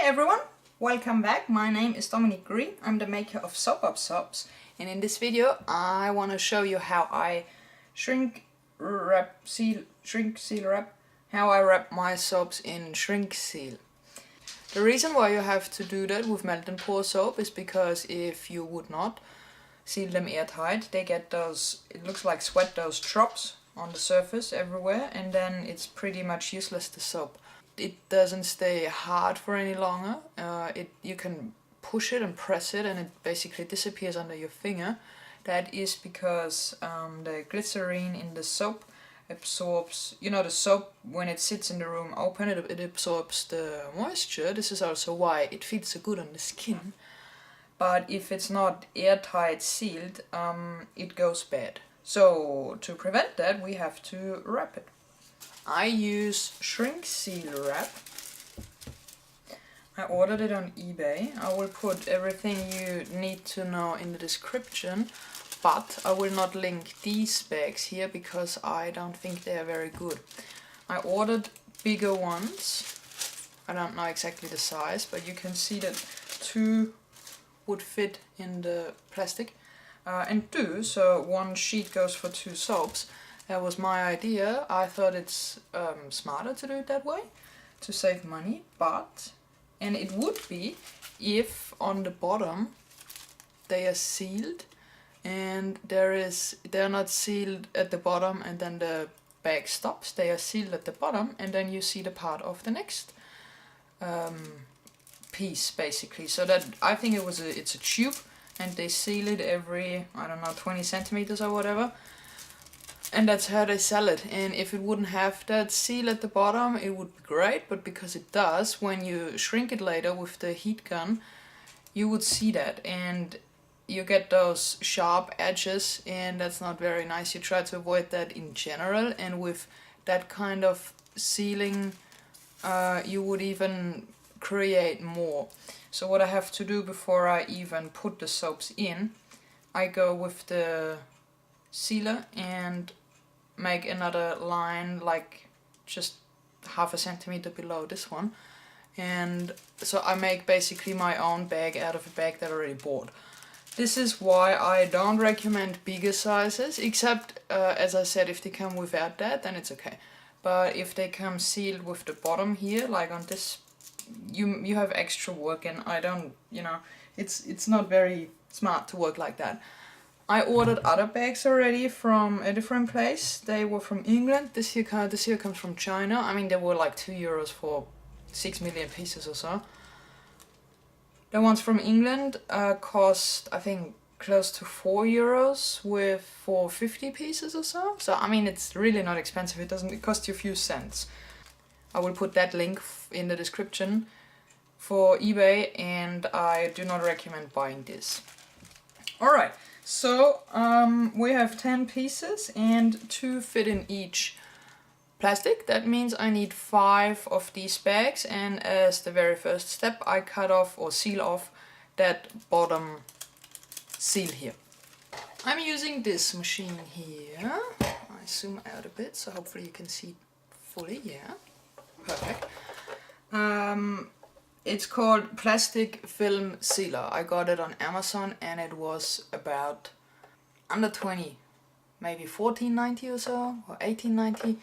Hi everyone, welcome back. My name is Dominique Green. I'm the maker of Soap Up Soaps, and in this video I want to show you how I shrink, seal, wrap, how I wrap my soaps in shrink seal. The reason why you have to do that with melt and pour soap is because if you would not seal them airtight, they get those, it looks like sweat, those drops on the surface everywhere, and then it's pretty much useless, the soap. It doesn't stay hard for any longer. You can push it and press it and it basically disappears under your finger. That is because the glycerine in the soap absorbs, you know, the soap when it sits in the room open, it absorbs the moisture. This is also why it feels so good on the skin. But if it's not airtight sealed, it goes bad. So to prevent that, we have to wrap it. I use shrink seal wrap. I ordered it on eBay. I will put everything you need to know in the description, but I will not link these bags here because I don't think they are very good. I ordered bigger ones. I don't know exactly the size, but you can see that 2 would fit in the plastic. And 2, so 1 sheet goes for 2 soaps. That was my idea. I thought it's smarter to do it that way, to save money, and it would be if on the bottom they are sealed and they're not sealed at the bottom and then the bag stops. They are sealed at the bottom and then you see the part of the next piece basically. So that I think it's a tube and they seal it every, I don't know, 20 centimeters or whatever. And that's how they sell it. And if it wouldn't have that seal at the bottom, it would be great. But because it does, when you shrink it later with the heat gun, you would see that. And you get those sharp edges, and that's not very nice. You try to avoid that in general. And with that kind of sealing, you would even create more. So what I have to do before I even put the soaps in, I go with the sealer and make another line like just half a centimeter below this one, and so I make basically my own bag out of a bag that I already bought. This is why I don't recommend bigger sizes, except as I said, if they come without that, then it's okay. But if they come sealed with the bottom here, like on this, you have extra work, and I don't, you know, it's not very smart to work like that. I ordered other bags already from a different place. They were from England. This here comes from China. I mean, they were like €2 for 6 million pieces or so. The ones from England cost, I think, close to €4 for 50 pieces or so. So I mean, it's really not expensive. It cost you a few cents. I will put that link in the description for eBay, and I do not recommend buying this. Alright. So we have 10 pieces and 2 fit in each plastic. That means I need 5 of these bags, and as the very first step I cut off or seal off that bottom seal here. I'm using this machine here. I zoom out a bit so hopefully you can see fully. Yeah, perfect. It's called Plastic Film Sealer. I got it on Amazon and it was about under 20, maybe $14.90 or so, or $18.90.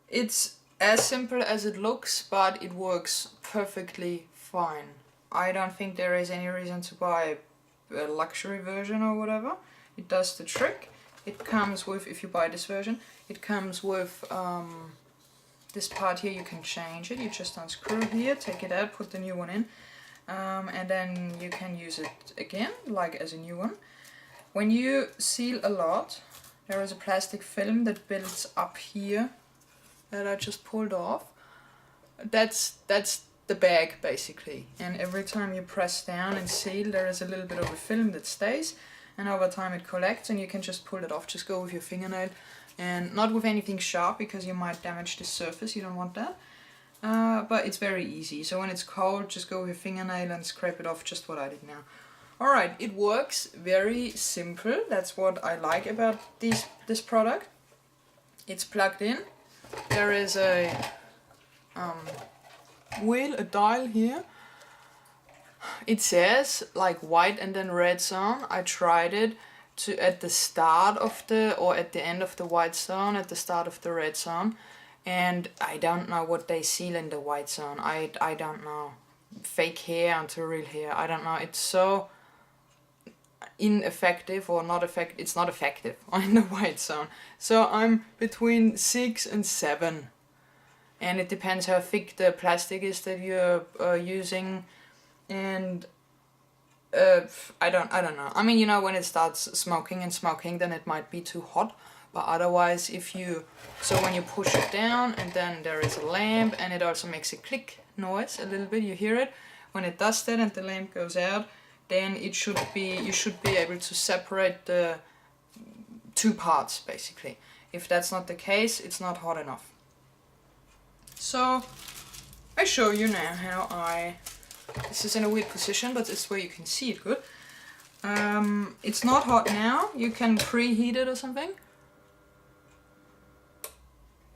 It's as simple as it looks, but it works perfectly fine. I don't think there is any reason to buy a luxury version or whatever. It does the trick. It comes with, if you buy this version, it comes with this part here. You can change it. You just unscrew here, take it out, put the new one in, and then you can use it again, like as a new one. When you seal a lot, there is a plastic film that builds up here that I just pulled off. That's the bag basically, and every time you press down and seal, there is a little bit of a film that stays, and over time it collects and you can just pull it off. Just go with your fingernail, and not with anything sharp because you might damage the surface. You don't want that. But it's very easy. So when it's cold, just go with your fingernail and scrape it off, just what I did now. Alright, it works very simple. That's what I like about this product. It's plugged in. There is a wheel, a dial here. It says like white and then red zone. I tried it to at the start of the, or at the end of the white zone, at the start of the red zone. And I don't know what they seal in the white zone. I don't know. Fake hair onto real hair. I don't know. It's so ineffective or not effective. It's not effective in the white zone. So I'm between 6 and 7. And it depends how thick the plastic is that you're using. And I don't know. I mean, you know, when it starts smoking, then it might be too hot. But otherwise, so when you push it down, and then there is a lamp, and it also makes a click noise a little bit. You hear it when it does that, and the lamp goes out. Then you should be able to separate the two parts basically. If that's not the case, it's not hot enough. So I show you now how this is in a weird position, but it's where you can see it good. It's not hot now. You can preheat it or something.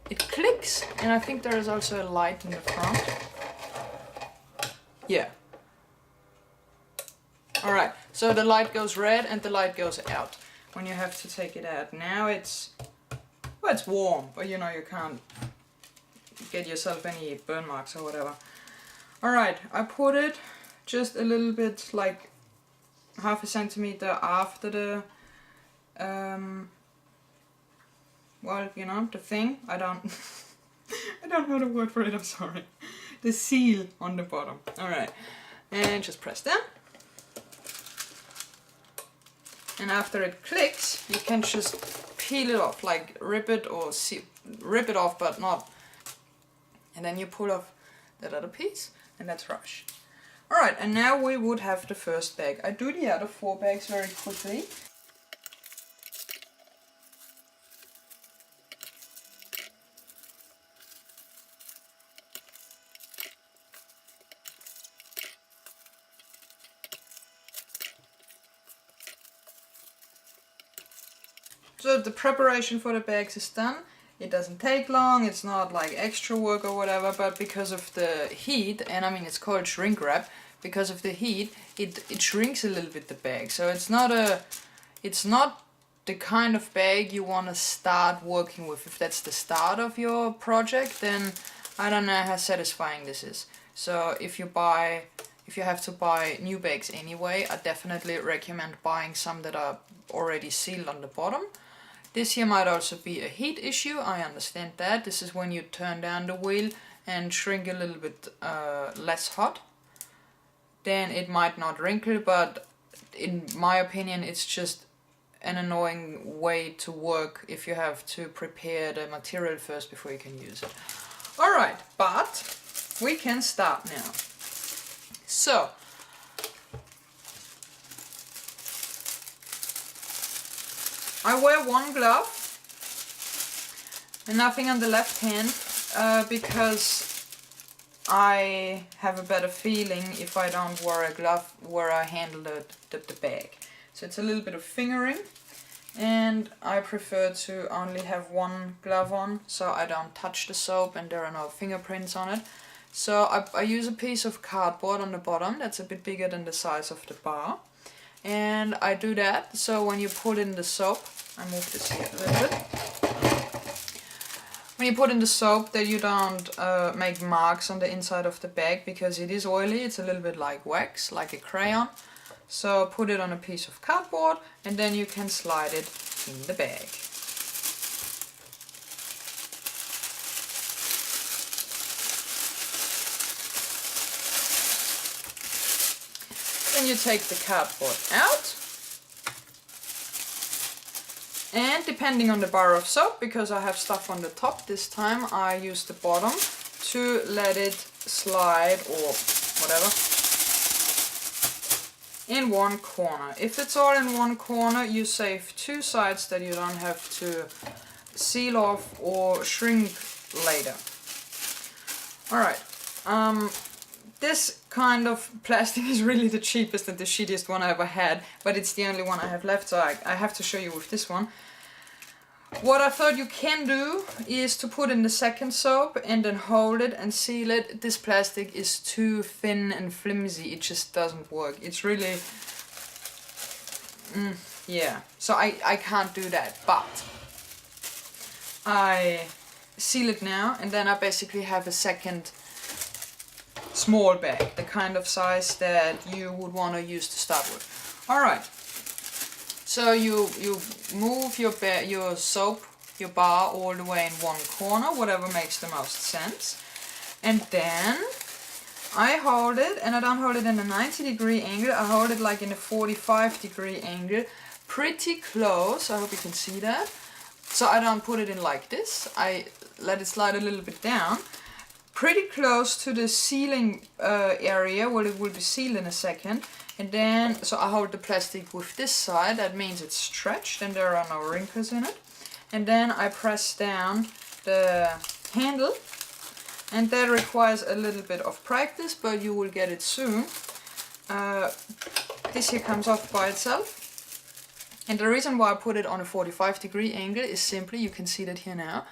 It clicks, and I think there is also a light in the front. Yeah. Alright, so the light goes red and the light goes out when you have to take it out. Now it's warm, but you know, you can't get yourself any burn marks or whatever. Alright, I put it just a little bit, like half a centimeter after the well, you know, the thing, I don't know the word for it, I'm sorry. The seal on the bottom. Alright, and just press down. And after it clicks, you can just peel it off, like rip it off, but not. And then you pull off that other piece, and that's Rush. Alright, and now we would have the first bag. I do the other 4 bags very quickly. So the preparation for the bags is done. It doesn't take long, it's not like extra work or whatever, but because of the heat, and I mean it's called shrink wrap, because of the heat, it shrinks a little bit the bag. So it's not the kind of bag you want to start working with. If that's the start of your project, then I don't know how satisfying this is. So if you have to buy new bags anyway, I definitely recommend buying some that are already sealed on the bottom. This here might also be a heat issue, I understand that. This is when you turn down the wheel and shrink a little bit less hot. Then it might not wrinkle, but in my opinion it's just an annoying way to work if you have to prepare the material first before you can use it. Alright, but we can start now. So, I wear one glove and nothing on the left hand because I have a better feeling if I don't wear a glove where I handle the bag. So it's a little bit of fingering, and I prefer to only have one glove on so I don't touch the soap and there are no fingerprints on it. So I use a piece of cardboard on the bottom that's a bit bigger than the size of the bar. And I do that, so when you put in the soap, I move this here a little bit. When you put in the soap, that you don't make marks on the inside of the bag, because it is oily, it's a little bit like wax, like a crayon. So put it on a piece of cardboard, and then you can slide it in the bag. Then you take the cardboard out, and depending on the bar of soap, because I have stuff on the top this time, I use the bottom to let it slide or whatever in one corner. If it's all in one corner, you save 2 sides that you don't have to seal off or shrink later. Alright. This kind of plastic is really the cheapest and the shittiest one I ever had, but it's the only one I have left, so I have to show you with this one. What I thought you can do is to put in the second soap and then hold it and seal it. This plastic is too thin and flimsy, it just doesn't work. It's really, yeah, so I can't do that, but I seal it now, and then I basically have a second small bag, the kind of size that you would want to use to start with. Alright, so you move your soap, your bar all the way in one corner, whatever makes the most sense. And then I hold it, and I don't hold it in a 90-degree angle, I hold it like in a 45-degree angle, pretty close, I hope you can see that. So I don't put it in like this, I let it slide a little bit down, pretty close to the sealing area where it will be sealed in a second. And then, so I hold the plastic with this side, that means it's stretched and there are no wrinkles in it. And then I press down the handle, and that requires a little bit of practice, but you will get it soon. This here comes off by itself. And the reason why I put it on a 45-degree angle is simply, you can see that here now,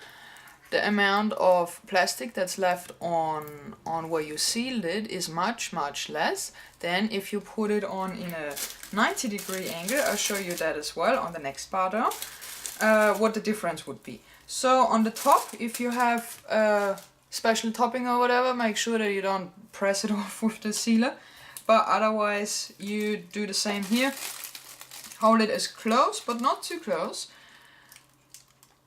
the amount of plastic that's left on where you sealed it is much less than if you put it on in a 90-degree angle. I'll show you that as well on the next bar down, what the difference would be. So on the top, if you have a special topping or whatever, make sure that you don't press it off with the sealer, but otherwise you do the same here. Hold it as close, but not too close.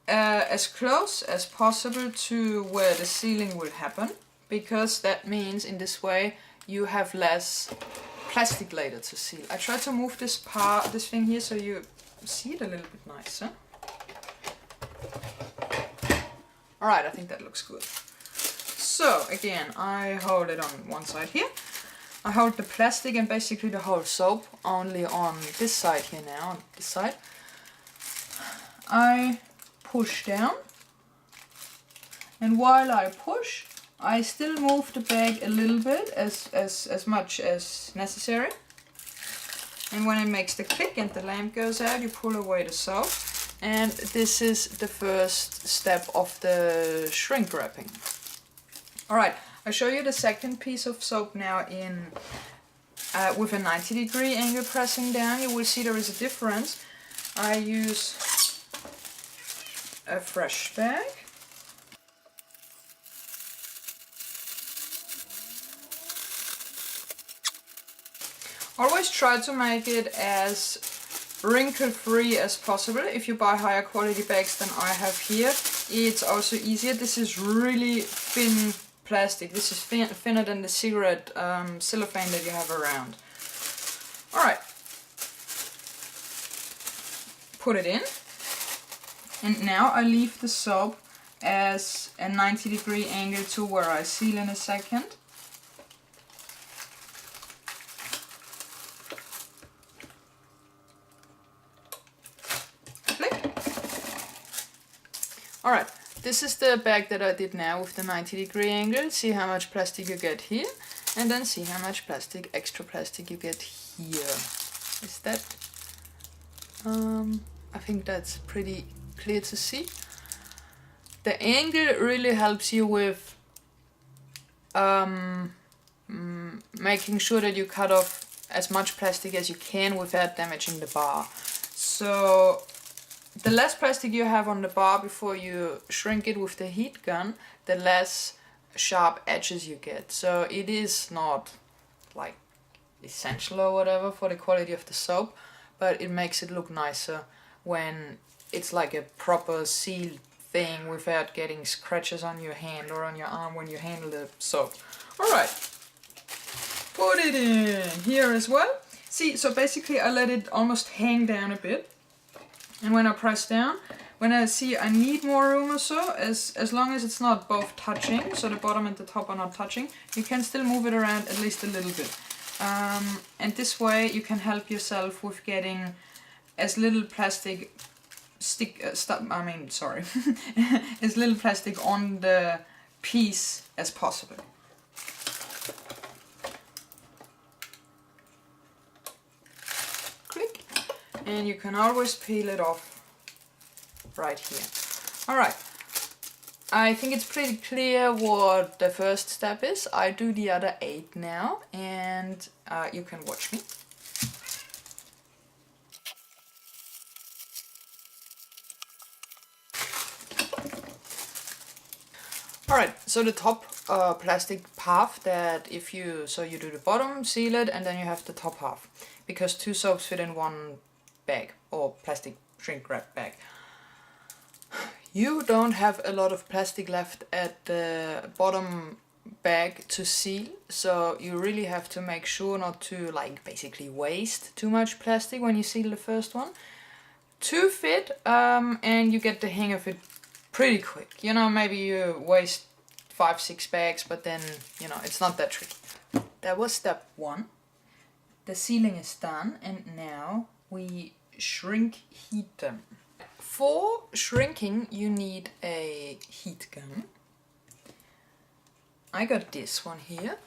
As close as possible to where the sealing will happen, because that means in this way you have less plastic later to seal. I try to move this thing here so you see it a little bit nicer. Alright, I think that looks good. So again, I hold it on one side here. I hold the plastic and basically the whole soap only on this side here now, on this side. I push down, and while I push, I still move the bag a little bit, as much as necessary. And when it makes the click and the lamp goes out, you pull away the soap. And this is the first step of the shrink wrapping. Alright, I'll show you the second piece of soap now in with a 90-degree angle pressing down. You will see there is a difference. I use a fresh bag. Always try to make it as wrinkle-free as possible. If you buy higher quality bags than I have here, it's also easier. This is really thin plastic. This is thinner than the cigarette cellophane that you have around. Alright. Put it in. And now I leave the soap as a 90-degree angle to where I seal in a second. Alright, this is the bag that I did now with the 90-degree angle. See how much plastic you get here, and then see how much extra plastic you get here. Is that... I think that's pretty clear to see. The angle really helps you with making sure that you cut off as much plastic as you can without damaging the bar. So the less plastic you have on the bar before you shrink it with the heat gun, the less sharp edges you get. So it is not like essential or whatever for the quality of the soap, but it makes it look nicer when it's like a proper sealed thing without getting scratches on your hand or on your arm when you handle the soap. Alright, put it in here as well. See, so basically I let it almost hang down a bit. And when I press down, when I see I need more room or so, as long as it's not both touching, so the bottom and the top are not touching, you can still move it around at least a little bit. And this way you can help yourself with getting as little plastic as little plastic on the piece as possible. Click. And you can always peel it off right here. Alright, I think it's pretty clear what the first step is. I do the other 8 now, and you can watch me. Alright, so the top plastic half that if you, so you do the bottom, seal it, and then you have the top half. Because 2 soaps fit in 1 bag, or plastic shrink wrap bag. You don't have a lot of plastic left at the bottom bag to seal, so you really have to make sure not to like basically waste too much plastic when you seal the first one. 2 fit, and you get the hang of it pretty quick. You know, maybe you waste 5-6 bags, but then, you know, it's not that tricky. That was step 1. The sealing is done, and now we shrink heat them. For shrinking, you need a heat gun. I got this one here.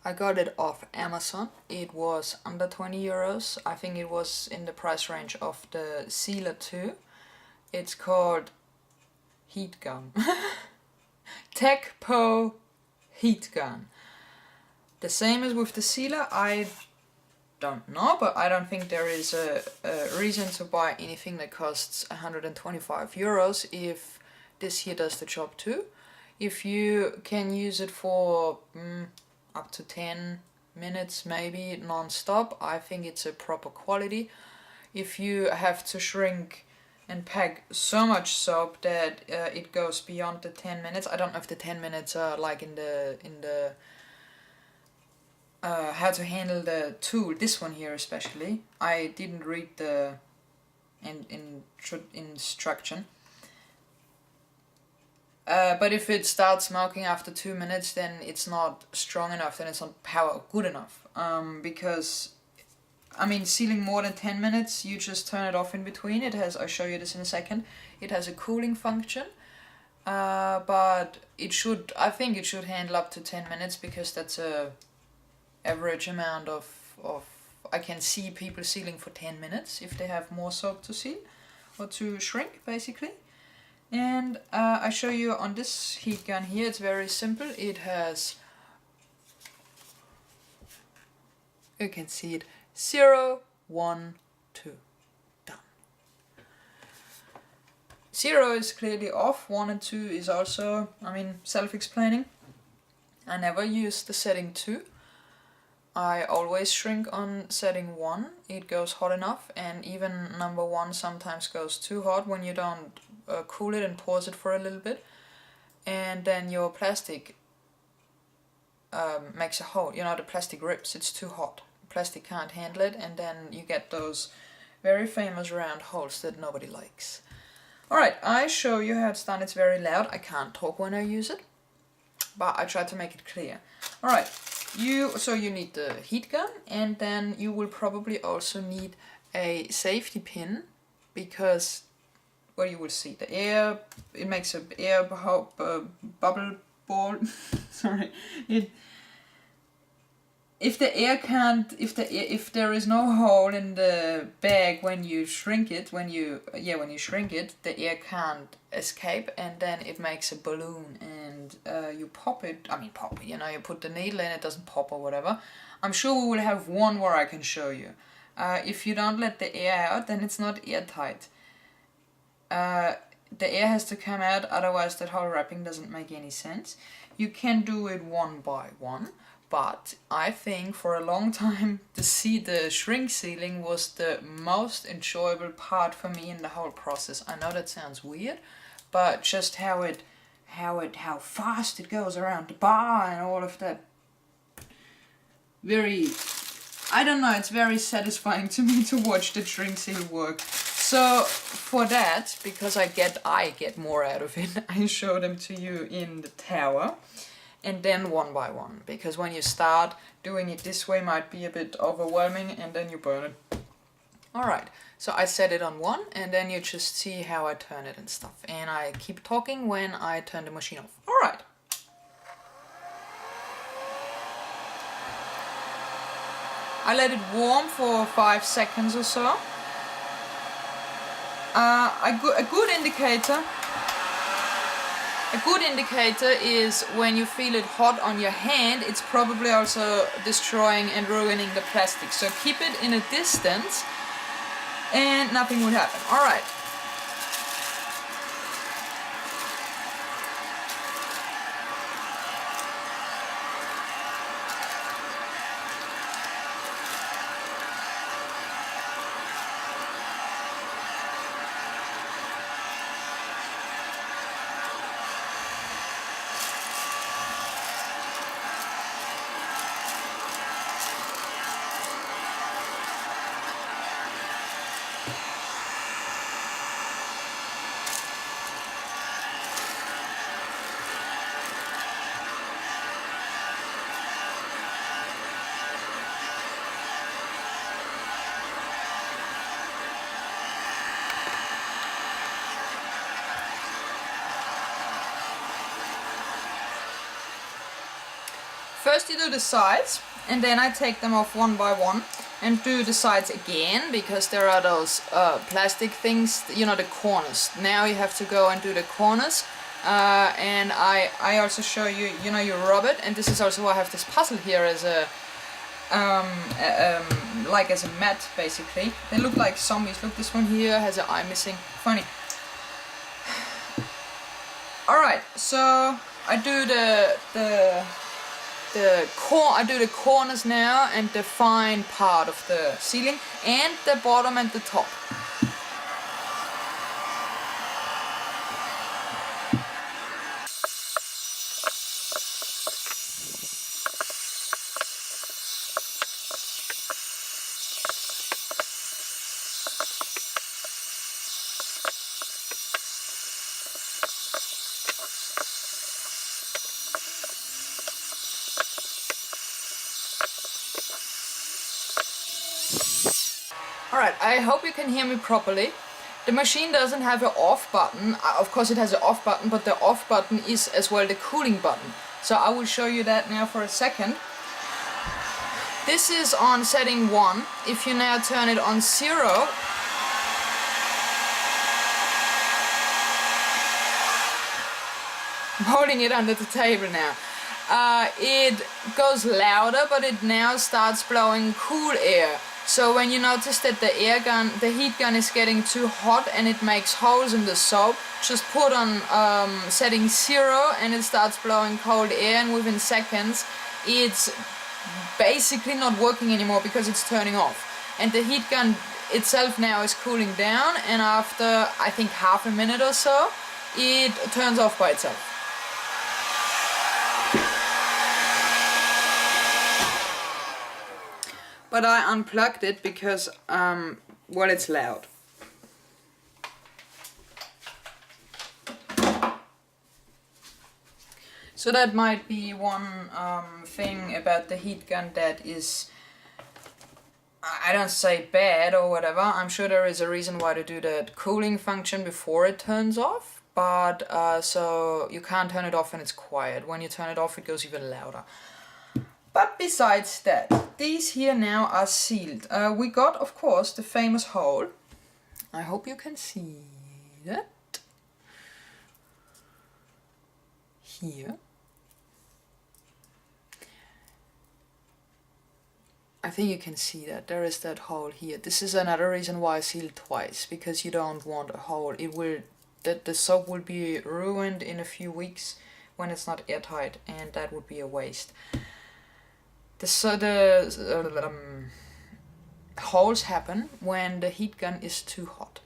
I got it off Amazon. It was under 20 euros. I think it was in the price range of the sealer too. It's called Heat Gun. TechPo Heat Gun. The same as with the sealer. I don't know, but I don't think there is a reason to buy anything that costs 125 euros if this here does the job too. If you can use it for up to 10 minutes maybe non-stop, I think it's a proper quality. If you have to shrink and pack so much soap that it goes beyond the 10 minutes, I don't know if the 10 minutes are like in the how to handle the tool, this one here especially. I didn't read the instruction. But if it starts smoking after 2 minutes, then it's not strong enough, then it's not power good enough. Because, I mean, sealing more than 10 minutes, you just turn it off in between. It has, I'll show you this in a second, it has a cooling function. But it should, I think it should handle up to 10 minutes because that's a average amount of I can see people sealing for 10 minutes if they have more soap to seal or to shrink basically. And I show you on this heat gun here, it's very simple. It has, you can see it, 0, 1, 2, done. 0 is clearly off, 1 and 2 is also, I mean, self-explaining. I never use the setting 2. I always shrink on setting 1, it goes hot enough, and even number 1 sometimes goes too hot when you don't cool it and pause it for a little bit. And then your plastic makes a hole, you know, the plastic rips, it's too hot. Plastic can't handle it, and then you get those very famous round holes that nobody likes. Alright, I show you how it's done. It's very loud, I can't talk when I use it, but I try to make it clear. Alright. So you need the heat gun, and then you will probably also need a safety pin, because, well, you will see the air, it makes an air bubble ball. Sorry, if there is no hole in the bag when you shrink it, when you shrink it, the air can't escape, and then it makes a balloon, and you pop it, you know, you put the needle in, it doesn't pop or whatever. I'm sure we will have one where I can show you. If you don't let the air out, then it's not airtight. The air has to come out, otherwise that whole wrapping doesn't make any sense. You can do it one by one. But I think for a long time the shrink sealing was the most enjoyable part for me in the whole process. I know that sounds weird, but just how fast it goes around the bar and all of that. I don't know, it's very satisfying to me to watch the shrink seal work. So for that, because I get more out of it, I show them to you in the tower. And then one by one, because when you start doing it this way might be a bit overwhelming, and then you burn it. Alright, so I set it on 1, and then you just see how I turn it and stuff. And I keep talking when I turn the machine off. Alright. I let it warm for 5 seconds or so. A good indicator. A good indicator is when you feel it hot on your hand, it's probably also destroying and ruining the plastic. So keep it in a distance and nothing would happen. Alright. First you do the sides, and then I take them off one by one and do the sides again, because there are those plastic things, you know, the corners. Now you have to go and do the corners, and I also show you, you know, you rub it, and this is also why I have this puzzle here as a like as a mat, basically. They look like zombies. Look, this one here has an eye missing. Funny. Alright, so I do I do the corners now and the fine part of the ceiling and the bottom and the top. Alright, I hope you can hear me properly. The machine doesn't have an off button. Of course it has an off button, but the off button is as well the cooling button. So I will show you that now for a second. This is on setting 1. If you now turn it on 0, I'm holding it under the table now. It goes louder, but it now starts blowing cool air. So when you notice that the heat gun is getting too hot and it makes holes in the soap, just put on setting 0 and it starts blowing cold air, and within seconds it's basically not working anymore because it's turning off. And the heat gun itself now is cooling down, and after I think half a minute or so it turns off by itself. But I unplugged it because, well, it's loud. So that might be one thing about the heat gun that is, I don't say bad or whatever. I'm sure there is a reason why to do that cooling function before it turns off. But so you can't turn it off when it's quiet. When you turn it off, it goes even louder. But besides that, these here now are sealed. We got, of course, the famous hole. I hope you can see that. Here. I think you can see that. There is that hole here. This is another reason why I sealed twice, because you don't want a hole. It will, the soap will be ruined in a few weeks when it's not airtight, and that would be a waste. The holes happen when the heat gun is too hot,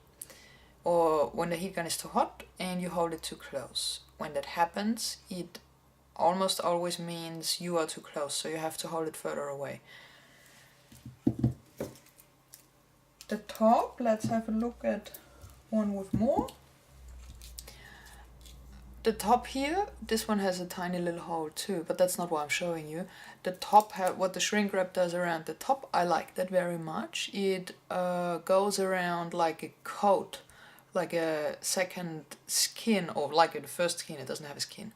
or when the heat gun is too hot and you hold it too close. When that happens, it almost always means you are too close, so you have to hold it further away. The top, let's have a look at one with more. The top here, this one has a tiny little hole too, but that's not what I'm showing you. The top, what the shrink wrap does around the top, I like that very much. It goes around like a coat, like a second skin, or like the first skin, it doesn't have a skin.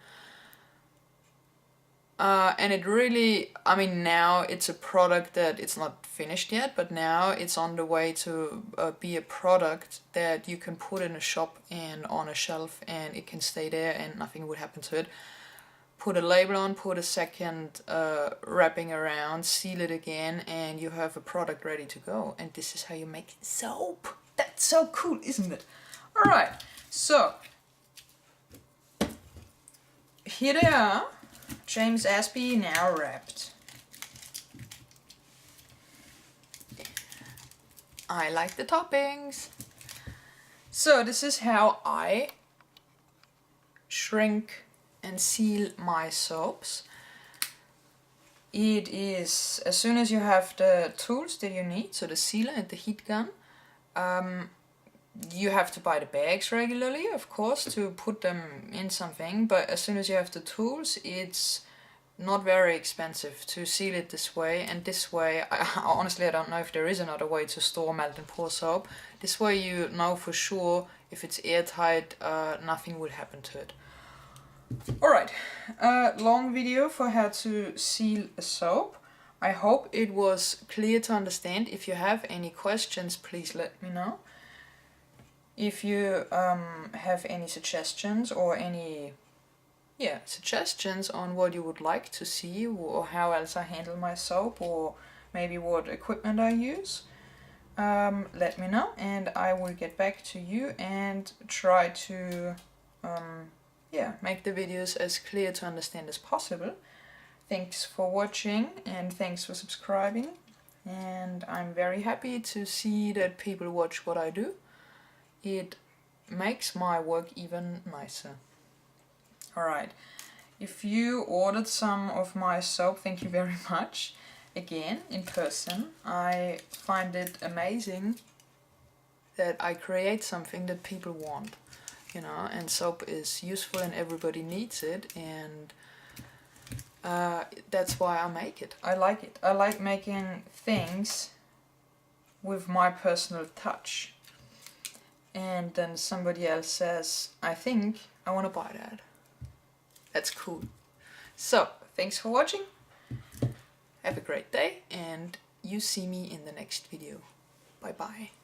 And it really, I mean, now it's a product that it's not finished yet, but now it's on the way to be a product that you can put in a shop and on a shelf, and it can stay there and nothing would happen to it. Put a label on, put a second wrapping around, seal it again, and you have a product ready to go. And this is how you make soap. That's so cool, isn't it? Alright, so here they are. James Aspey now wrapped. I like the toppings. So this is how I shrink and seal my soaps. It is, as soon as you have the tools that you need, so the sealer and the heat gun, you have to buy the bags regularly, of course, to put them in something, but as soon as you have the tools, it's not very expensive to seal it this way. And this way, honestly I don't know if there is another way to store melt and pour soap. This way you know for sure if it's airtight, nothing would happen to it. Alright, long video for how to seal a soap. I hope it was clear to understand. If you have any questions, please let me know. If you have any suggestions or any suggestions on what you would like to see, or how else I handle my soap, or maybe what equipment I use, let me know and I will get back to you and try to make the videos as clear to understand as possible. Thanks for watching and thanks for subscribing, and I'm very happy to see that people watch what I do. It makes my work even nicer. Alright, if you ordered some of my soap, thank you very much. Again, in person, I find it amazing that I create something that people want, you know, and soap is useful and everybody needs it, and that's why I make it. I like it. I like making things with my personal touch. And then somebody else says, I think I want to buy that. That's cool. So, thanks for watching. Have a great day, and you see me in the next video. Bye bye.